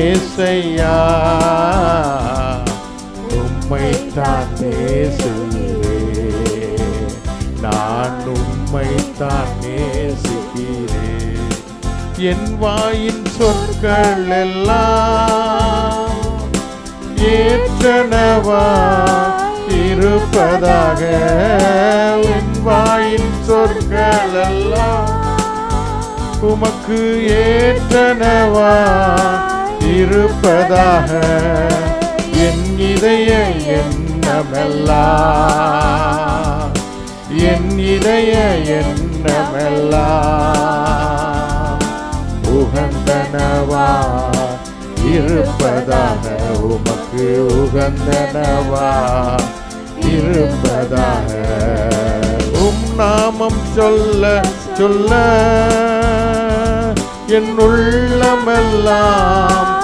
ஏசையா உம்மைத்தான் நேசிக்கிறேன், நான் உம்மைத்தான் நேசிக்கிறேன். என் வாயின் சொற்கள் எல்லாம் ஏற்றனவா இருப்பதாக, என் வாயின் சொற்கள் எல்லாம் உமக்கு ஏற்றனவா இருப்பதாக. என் இதய எண்ணமெல்லாம், என் இதய எண்ணமெல்லாம் உகந்தனவா இருப்பதாக, உமக்கு உகந்தனவா இருப்பதாக. உம் நாமம் சொல்ல சொல்ல என் உள்ளமெல்லாம்